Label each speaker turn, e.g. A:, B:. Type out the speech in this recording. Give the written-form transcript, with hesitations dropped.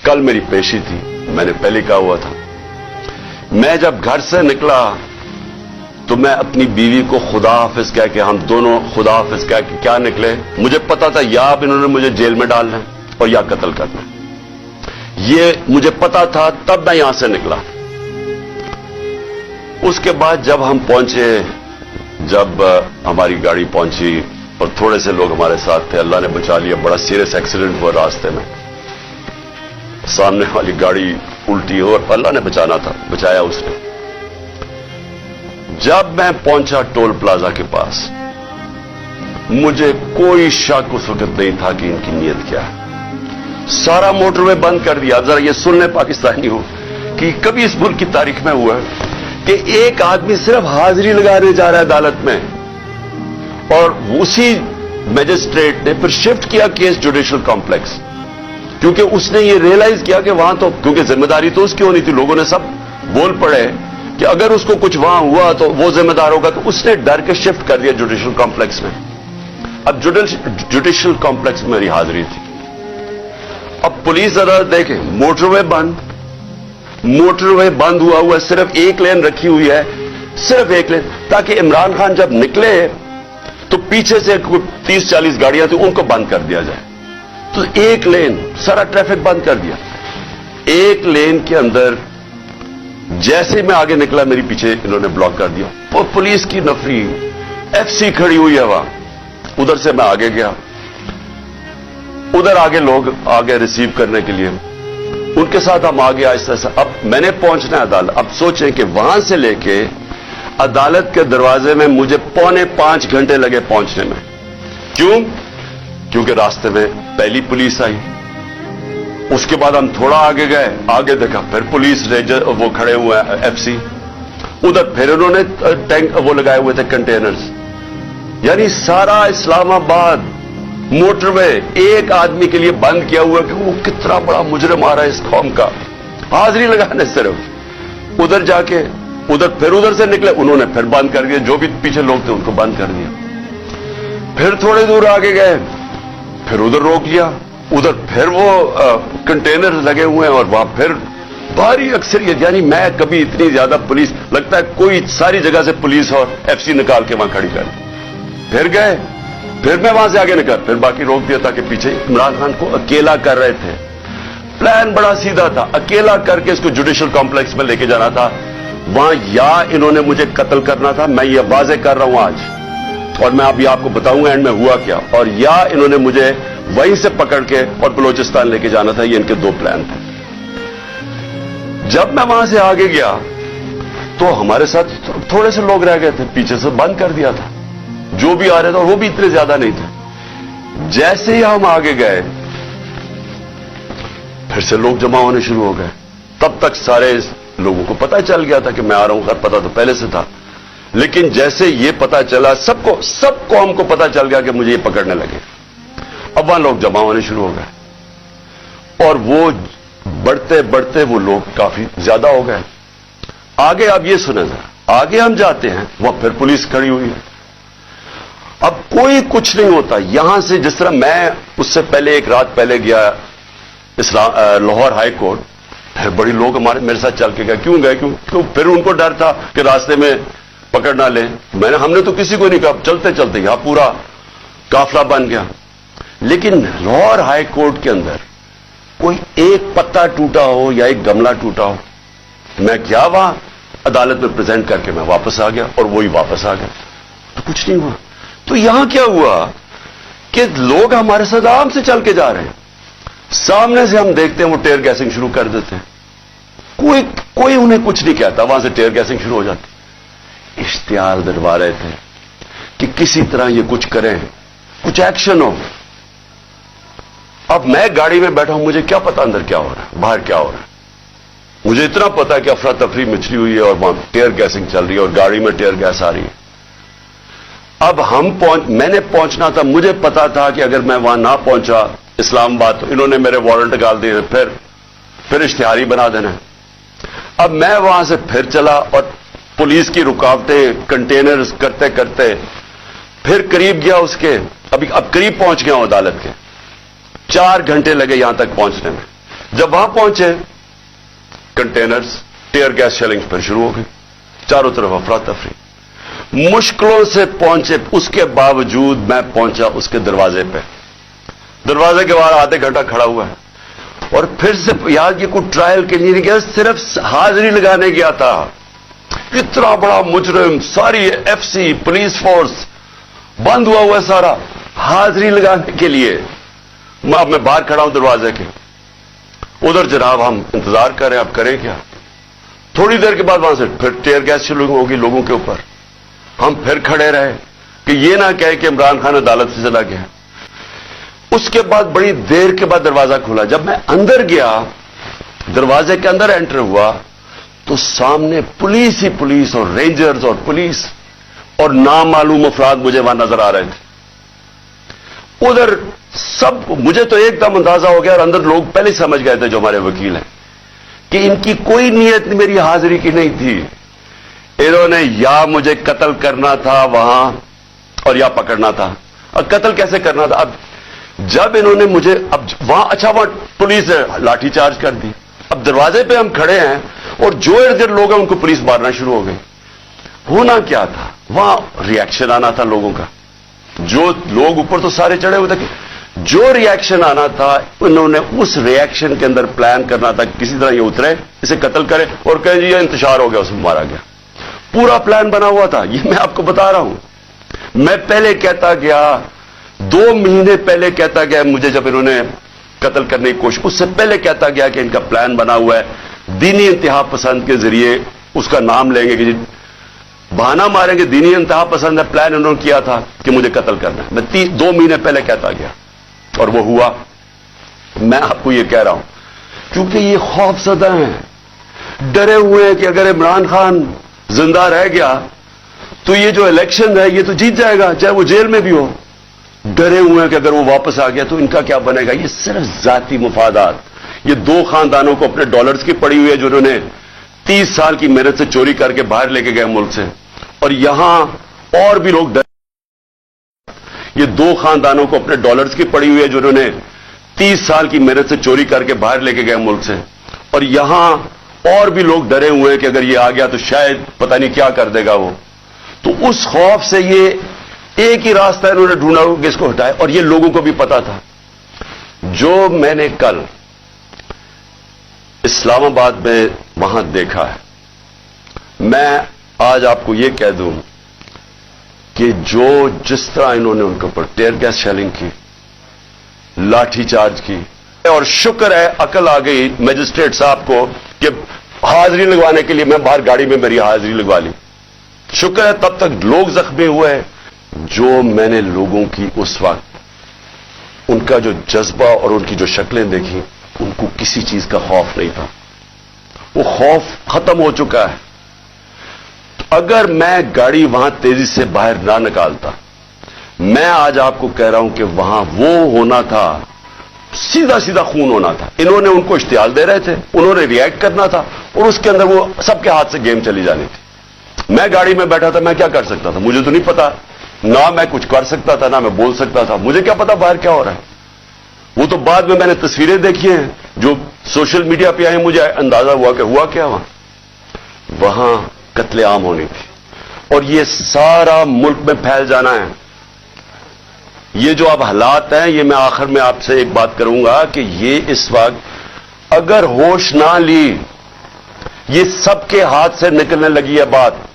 A: कल मेरी पेशी थी, मैंने पहले कहा हुआ था। मैं जब घर से निकला तो मैं अपनी बीवी को खुदा हाफिज कह के, हम दोनों खुदा हाफिज कह के क्या निकले। मुझे पता था या अब इन्होंने मुझे जेल में डालना है और या कत्ल करना है, ये मुझे पता था, तब मैं यहां से निकला। उसके बाद जब हम पहुंचे, जब हमारी गाड़ी पहुंची और थोड़े से लोग हमारे साथ थे, अल्लाह ने बचा लिया। बड़ा सीरियस एक्सीडेंट हुआ रास्ते में, सामने वाली गाड़ी उल्टी हो और अल्लाह ने बचाना था, बचाया उसने। जब मैं पहुंचा टोल प्लाजा के पास, मुझे कोई शक उस वक्त नहीं था कि इनकी नीयत क्या है। सारा मोटरवे बंद कर दिया। जरा ये सुन ले पाकिस्तानी हो कि कभी इस मुल्क की तारीख में हुआ है कि एक आदमी सिर्फ हाजिरी लगाने जा रहा है अदालत में, और उसी मैजिस्ट्रेट ने फिर शिफ्ट किया केस जुडिशियल कॉम्प्लेक्स, क्योंकि उसने ये रियलाइज किया कि वहां तो, क्योंकि जिम्मेदारी तो उसकी होनी थी, लोगों ने सब बोल पड़े कि अगर उसको कुछ वहां हुआ तो वो जिम्मेदार होगा, तो उसने डर के शिफ्ट कर दिया जुडिशियल कॉम्प्लेक्स में। अब जुडिशियल कॉम्प्लेक्स में मेरी हाजिरी थी। अब पुलिस अदालत देखें, मोटरवे बंद हुआ, सिर्फ एक लेन रखी हुई है, सिर्फ एक लेन, ताकि इमरान खान जब निकले तो पीछे से 30-40 गाड़ियां थी, उनको बंद कर दिया जाए। तो एक लेन, सारा ट्रैफिक बंद कर दिया। एक लेन के अंदर जैसे मैं आगे निकला, मेरी पीछे इन्होंने ब्लॉक कर दिया। और पुलिस की नफरी, एफसी खड़ी हुई है वहां। उधर से मैं आगे गया, उधर आगे लोग आगे रिसीव करने के लिए, उनके साथ हम आगे आहिस्ता आहिस्ता। अब मैंने पहुंचना है अदालत। अब सोचें कि वहां से लेके अदालत के दरवाजे में मुझे 4.25 घंटे लगे पहुंचने में। क्यों? क्योंकि रास्ते में पहली पुलिस आई, उसके बाद हम थोड़ा आगे गए, आगे देखा फिर पुलिस रेंजर वो खड़े हुए हैं, एफसी, उधर फिर उन्होंने टैंक वो लगाए हुए थे, कंटेनर्स। यानी सारा इस्लामाबाद मोटरवे एक आदमी के लिए बंद किया हुआ कि वो कितना बड़ा मुजरिम आ रहा है इस कौम का, हाजिरी लगाने सिर्फ। उधर जाके फिर उधर से निकले, उन्होंने फिर बंद कर दिया, जो भी पीछे लोग थे उनको बंद कर दिया। फिर थोड़े दूर आगे गए, फिर उधर रोक लिया, उधर फिर वो कंटेनर लगे हुए हैं और वहां फिर भारी अक्सरियत। यानी मैं कभी इतनी ज्यादा पुलिस, लगता है कोई सारी जगह से पुलिस और एफसी निकाल के वहां खड़ी कर। फिर गए, फिर मैं वहां से आगे निकल, फिर बाकी रोक दिया, ताकि पीछे इमरान खान को अकेला कर रहे थे। प्लान बड़ा सीधा था, अकेला करके इसको जुडिशियल कॉम्प्लेक्स में लेके जाना था। वहां या इन्होंने मुझे कत्ल करना था, मैं ये वाजे कर रहा हूं आज, और मैं अभी आपको बताऊंगा एंड में हुआ क्या, और या इन्होंने मुझे वहीं से पकड़ के और बलोचिस्तान लेके जाना था। ये इनके दो प्लान थे। जब मैं वहां से आगे गया तो हमारे साथ थोड़े से लोग रह गए थे, पीछे से बंद कर दिया था जो भी आ रहे थे, और वो भी इतने ज्यादा नहीं थे। जैसे ही हम आगे गए, फिर से लोग जमा होने शुरू हो गए। तब तक सारे लोगों को पता चल गया था कि मैं आ रहा हूं, पता तो पहले से था, लेकिन जैसे ये पता चला, सब कौम को पता चल गया कि मुझे ये पकड़ने लगे। अब वहां लोग जमा होने शुरू हो गए, और वो बढ़ते बढ़ते वो लोग काफी ज्यादा हो गए। आगे अब ये सुना जरा, आगे हम जाते हैं, वहां फिर पुलिस खड़ी हुई है। अब कोई कुछ नहीं होता यहां से। जिस तरह मैं उससे पहले एक रात पहले गया लाहौर हाई कोर्ट, फिर बड़ी लोग मेरे साथ चल के गए। क्यों गए? क्यों? फिर उनको डर था कि रास्ते में पकड़ ना ले। हमने तो किसी को नहीं कहा, चलते चलते यहां पूरा काफिला बन गया। लेकिन लाहौर हाई कोर्ट के अंदर कोई एक पत्ता टूटा हो या एक गमला टूटा हो, मैं क्या वहां अदालत में प्रेजेंट करके मैं वापस आ गया, और वही वापस आ गया, तो कुछ नहीं हुआ। तो यहां क्या हुआ कि लोग हमारे साथ आराम से चल के जा रहे हैं, सामने से हम देखते हैं वो टेयर गैसिंग शुरू कर देते हैं, कोई उन्हें कुछ नहीं कहता, वहां से टेयर गैसिंग शुरू हो जाती। इश्तिहार दिलवा रहे थे कि किसी तरह ये कुछ करें, कुछ एक्शन हो। अब मैं गाड़ी में बैठा हूं, मुझे क्या पता अंदर क्या हो रहा है, बाहर क्या हो रहा है। मुझे इतना पता है कि अफरा तफरी मचली हुई है और वहां टेयर गैसिंग चल रही है और गाड़ी में टेयर गैस आ रही है। अब मैंने पहुंचना था, मुझे पता था कि अगर मैं वहां ना पहुंचा इस्लामाबाद तो इन्होंने मेरे वारंट निकाल दिए, फिर इश्तिहारी बना देना। अब मैं वहां से फिर चला और पुलिस की रुकावटें, कंटेनर्स करते करते फिर करीब गया उसके, अब करीब पहुंच गया हूं अदालत के। 4 घंटे लगे यहां तक पहुंचने में। जब वहां पहुंचे कंटेनर्स टीयर गैस शेलिंग फिर शुरू हो गई, चारों तरफ अफरा तफरी। मुश्किलों से पहुंचे, उसके बावजूद मैं पहुंचा उसके दरवाजे पे। दरवाजे के बाहर आधे घंटा खड़ा हुआ है और फिर से यार ये कोई ट्रायल के लिए नहीं गया, सिर्फ हाजिरी लगाने गया था। इतना बड़ा मुजरिम, सारी एफसी पुलिस फोर्स बंद हुआ है सारा, हाजिरी लगाने के लिए। अब मैं बाहर खड़ा हूं दरवाजे के, उधर जनाब हम इंतजार कर रहे हैं, अब करें क्या। थोड़ी देर के बाद वहां से फिर टीयर गैस शुरू होगी लोगों के ऊपर। हम फिर खड़े रहे कि ये ना कहे कि इमरान खान अदालत से चला गया। उसके बाद बड़ी देर के बाद दरवाजा खुला। जब मैं अंदर गया, दरवाजे के अंदर एंटर हुआ, तो सामने पुलिस ही पुलिस और रेंजर्स और पुलिस और नामालूम अफराद मुझे वहां नजर आ रहे थे। उधर सब, मुझे तो एकदम अंदाजा हो गया और अंदर लोग पहले ही समझ गए थे जो हमारे वकील हैं कि इनकी कोई नीयत मेरी हाजिरी की नहीं थी। इन्होंने या मुझे कत्ल करना था वहां और या पकड़ना था। और कत्ल कैसे करना था? अब जब इन्होंने मुझे, अब वहां अच्छा वहां पुलिस ने लाठीचार्ज कर दी। अब दरवाजे पे हम खड़े हैं और जो इर्द गिर्द लोग हैं उनको पुलिस मारना शुरू हो गई। होना क्या था? वहां रिएक्शन आना था लोगों का। जो लोग ऊपर तो सारे चढ़े हुए थे, जो रिएक्शन आना था उन्होंने उस रिएक्शन के अंदर प्लान करना था किसी तरह ये उतरे, इसे कत्ल करे और कहें जी ये इंतशार हो गया, उसमें मारा गया। पूरा प्लान बना हुआ था, ये मैं आपको बता रहा हूं। मैं पहले कहता गया, 2 महीने पहले कहता गया मुझे, जब इन्होंने कत्ल करने की कोशिश, उससे पहले कहता गया कि इनका प्लान बना हुआ है, दीनी इंतहा पसंद के जरिए उसका नाम लेंगे कि बहाना मारेंगे, दीनी इंतहा पसंद है, प्लान इन्होंने किया था कि मुझे कत्ल करना है। मैं 2 महीने पहले कहता गया और वो हुआ। मैं आपको ये कह रहा हूं क्योंकि ये खौफजदा हैं, डरे हुए हैं कि अगर इमरान खान जिंदा रह गया तो ये जो इलेक्शन है ये तो जीत जाएगा, चाहे वो जेल में भी हो। डरे हुए हैं कि अगर वो वापस आ गया तो इनका क्या बनेगा। ये सिर्फ जाती मुफादात। ये 2 खानदानों को अपने डॉलर्स की पड़ी हुई है जो उन्होंने 30 साल की मेहनत से चोरी करके बाहर लेके गए मुल्क से, और यहां और भी लोग ये 2 खानदानों को अपने डॉलर्स की पड़ी हुई है जो उन्होंने 30 साल की मेहनत से चोरी करके बाहर लेके गए मुल्क से, और यहां और भी लोग डरे हुए हैं कि अगर ये आ गया तो शायद पता नहीं क्या कर देगा वो। तो उस खौफ से ये एक ही रास्ता इन्होंने ढूंढा कि इसको हटाए, और ये लोगों को भी पता था। जो मैंने कल इस्लामाबाद में वहां देखा है, मैं आज आपको यह कह दूं कि जो जिस तरह इन्होंने उनके ऊपर टीयर गैस शेलिंग की, लाठीचार्ज की, और शुक्र है अकल आ गई मजिस्ट्रेट साहब को कि हाजिरी लगवाने के लिए मैं बाहर गाड़ी में मेरी हाजिरी लगवा ली। शुक्र है तब तक लोग जख्मी हुए। जो मैंने लोगों की उस वक्त उनका जो जज्बा और उनकी जो शक्लें देखी, उनको किसी चीज का खौफ नहीं था। वो खौफ खत्म हो चुका है। अगर मैं गाड़ी वहां तेजी से बाहर ना निकालता, मैं आज आपको कह रहा हूं कि वहां वो होना था, सीधा सीधा खून होना था। इन्होंने उनको इश्तियाल दे रहे थे, उन्होंने रिएक्ट करना था और उसके अंदर वो सबके हाथ से गेम चली जानी थी। मैं गाड़ी में बैठा था, मैं क्या कर सकता था? मुझे तो नहीं पता, ना मैं कुछ कर सकता था ना मैं बोल सकता था। मुझे क्या पता बाहर क्या हो रहा है। वो तो बाद में मैंने तस्वीरें देखी हैं जो सोशल मीडिया पे आई, मुझे अंदाजा हुआ कि हुआ क्या वहां कत्लेआम होनी थी और ये सारा मुल्क में फैल जाना है। ये जो अब हालात हैं, ये मैं आखिर में आपसे एक बात करूंगा कि ये इस वक्त अगर होश ना ली, ये सबके हाथ से निकलने लगी है बात।